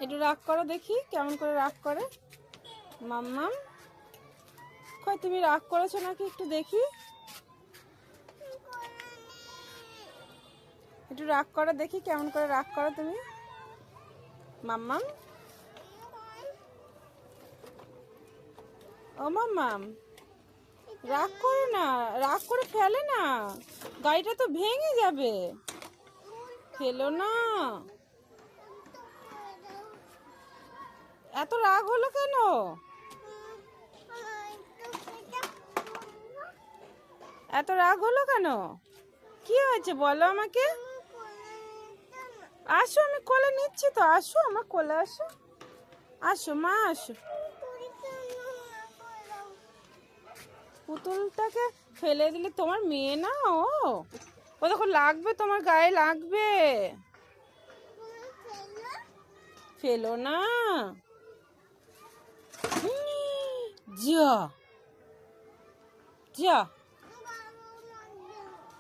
একটু রাগ করো দেখি কেমন করে রাগ করে। মাম্মাম কই তুমি রাগ করেছো নাকি একটু দেখি। একটু রাগ করো দেখি কেমন করে রাগ করো তুমি। মাম্মাম ও মাম্মাম রাগ করো না, রাগ করে ফেলে না, গাড়িটা তো ভেঙে যাবে। ফেলো না। এত রাগ হলো কেন? এত রাগ হলো কেন? কি হয়েছে বলো আমাকে। আসো আমি কোলে নিচ্ছি তো, আসো আমার কোলে আসো। আসো মা আসো। পুতুলটাকে ফেলে দিলে তোমার মেয়ে না ও? ও দেখো লাগবে, তোমার গায়ে লাগবে। ফেলো না। যা যা।